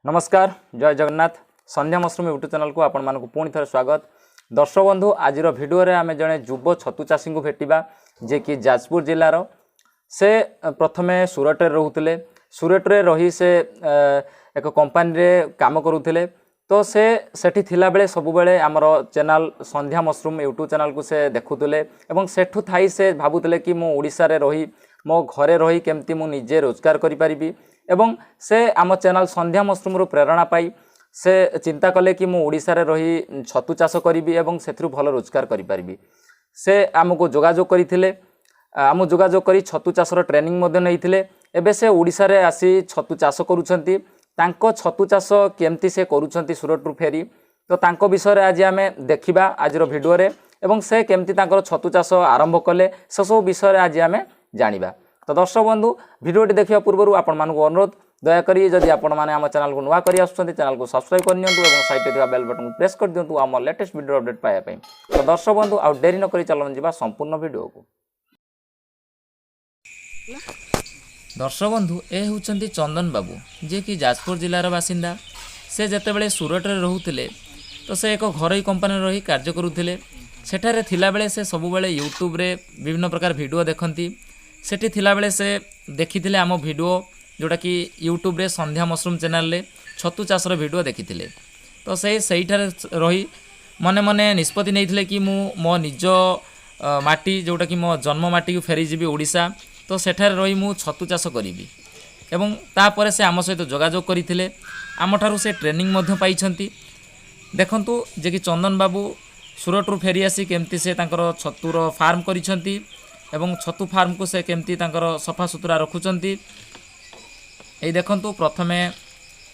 नमस्कार जय जगन्नाथ संध्या mushroom YouTube channel को आपण मानक पुणी थे स्वागत। दर्शक बंधु आज भिडियो आम जड़े युव छतु चाषी को भेटा जे कि जाजपुर जिलार से प्रथमे सूरत रोते सूरत रही से एक कंपानी रे काम करुले तो से सेठी थिला बेले सब बेले आमर चैनल संध्या मशरूम यूट्यूब चैनल को से देखुले एवं सेठू थाई से भावुले कि मो ओडिशा रे रही मो घरे रही केमती मु निजे रोजगार करि परिबी एवं से आम चैनल संध्या मशरूम रो प्रेरणा पाई से चिंता कले कि मु ओडिशा रे रही छतु चाष करी एवं सेथरु भल रोजगार करि परिबी। से आमको जोगाजोग करथिले आम जोगाजोग करी छतु चाषर ट्रेनिंग मध्य नैथिले एबे से ओडिशा रे आसी छतु चाष करूछंती तांको छतु चाष केमती से करूछंती सूरत रु फेरी तो तांको विषय आज आमे देखिबा आज रो वीडियो रे एवं से केमती तांकर छतु चाष आरंभ कले से सब विषय आज आमे जानिबा। तो दर्शक बंधु भिडियोटी देखा पूर्व आपण मानक अनुरोध दयाकोरी जदि आपण मैंने आम चैनल को नुआ करी आसुछंती चैनल को सब्सक्राइब कर नियंतु एवं साइड रे बेल बटन को प्रेस कर दियंतु आम लेटेस्ट वीडियो अपडेट पाया पई। तो दर्शक बंधु आ देरी न करी चलन जिबा संपूर्ण वीडियो को। दर्शक बंधु ए होउछंती चंदन बाबू जे कि जाजपुर जिलार बासिंदा। से जेतेबेले सूरत रे रहुतिले तो से एक घरोई कंपनी रही कार्य करुथिले सेठारे थिला बेले से सब बेले यूट्यूब रे विभिन्न प्रकार वीडियो देखंती सेठी थिला बेले से देखिथिले आम वीडियो जोटा कि यूट्यूब रे संध्या मशरूम चैनल रे छतु चाषर वीडियो देखिथिले तो सेठारे रही मने मने निष्पत्ति नैथिले कि मो निज माटी जोटा कि मो जन्म माटी को फेरी जीवी ओडिशा तो सेठारे रही मु छतु चाष करिवि एवं तापर से आम सहित जोगाजोग करथिले आम ठारू से ट्रेनिंग मध्य पाइछंती। देखंतु जे कि चंदन बाबू सूरत रु फेरी आसी केमती से तांकर छतुर फार्म करिछंती एवं छतु फार्म को से केमती तांकर सफा सुतरा रखुचंती। ए देखंतु प्रथमे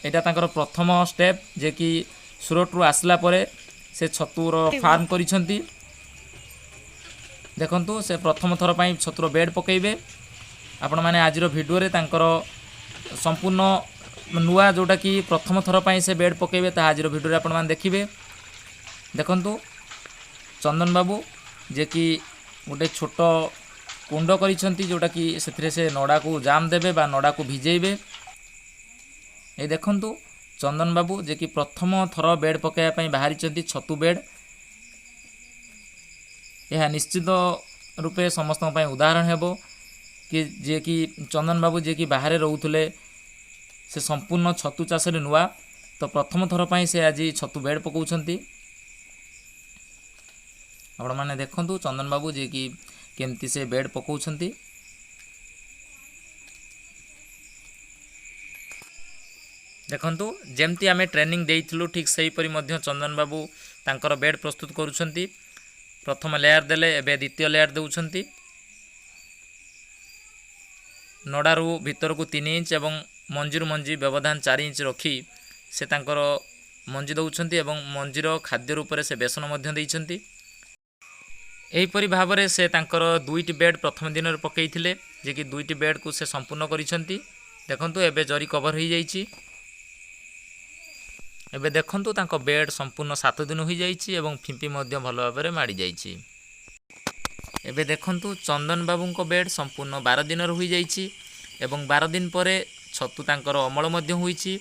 एटा तांकर प्रथम स्टेप जे कि सूरत रु आसला परे से छतुर फार्म करिछंती। देखंतु से प्रथम थर पई छतुर बेड पकेइबे आपण माने आज रो वीडियो रे तांकर संपूर्ण नुआ जोटा कि प्रथम थर पई से बेड पकेइबे ता आज रो वीडियो रे आपण माने देखिबे। देखंतु चंदन बाबू जे कि गोटे छोट कुंड करिसंती जोटा कि सेथिरे से नड़ा को जाम देबे बा नड़ा को भिजेइबे। ए देखंतु चंदन बाबू जे कि प्रथम थर बेड पकाया पई बाहरिचंती छतु बेड। यह निश्चित रूपे समस्त पई उदाहरण हेबो कि जे कि चंदन बाबू जे कि बाहर रहउथले से संपूर्ण छतु चाष रे नुआ तो प्रथम थर पई से आज छतु बेड पकाउछंती। आपण माने देखंतु चंदन बाबू जे कि केमती से बेड पकाउछंती। देखंतु जेमती आमे ट्रेनिंग देइथिलु ठीक सही परि मध्य चंदन बाबू तांकर बेड प्रस्तुत करूछंती। प्रथम लेयर देले एबे द्वितीय लेयर देउछंती। नडारू भीतर को 3 इंच एवं मंजीर मंजी व्यवधान 4 इंच रखी से तांकर मंजी दउछंती एवं मंजीर खाद्य रूप से बेसन मध्य देइछंती। एहीपरि भावरे से तांकर 2टी बेड प्रथम दिन पकईथिले जे कि 2टी बेड को से संपूर्ण करिसंती। देखंतु एबे जरी कवर हो जाइछि। एबे देखंतु तांको बेड संपूर्ण 7 दिन हो जाइछि एवं फिंपी मध्य भल भाबरे माडी जाइछि। एबे देखंतु चंदन बाबूंको बेड संपूर्ण 12 दिन हो जाइछि एवं 12 दिन परे छतु तांकर अमल मध्य होइछि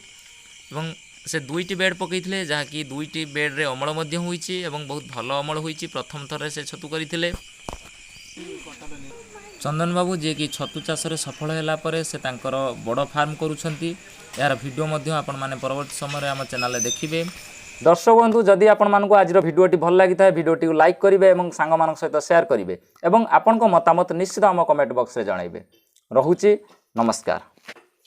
एवं से 2टी बेड पकईथिले जहा कि 2टी बेड रे अमल मध्य होइछि एवं बहुत भल अमल होइछि। प्रथम थरे से छतु करिथिले चंदन बाबू जे कि छतु चाष रे सफल होला परे से तांकर बड़ फार्म करूछंती। यार वीडियो मध्य आपण माने परवर्ती समय रे हम चैनल रे देखिबे। दर्शक बंधु जदि आपण मानकु आज रो वीडियोटी भल लागि थाए वीडियोटी को लाइक करिवे एवं सांग मानक सहित शेयर करिवे एवं आपण को मतामत निश्चित हम कमेंट बॉक्स रे जणाइबे। रहुची नमस्कार।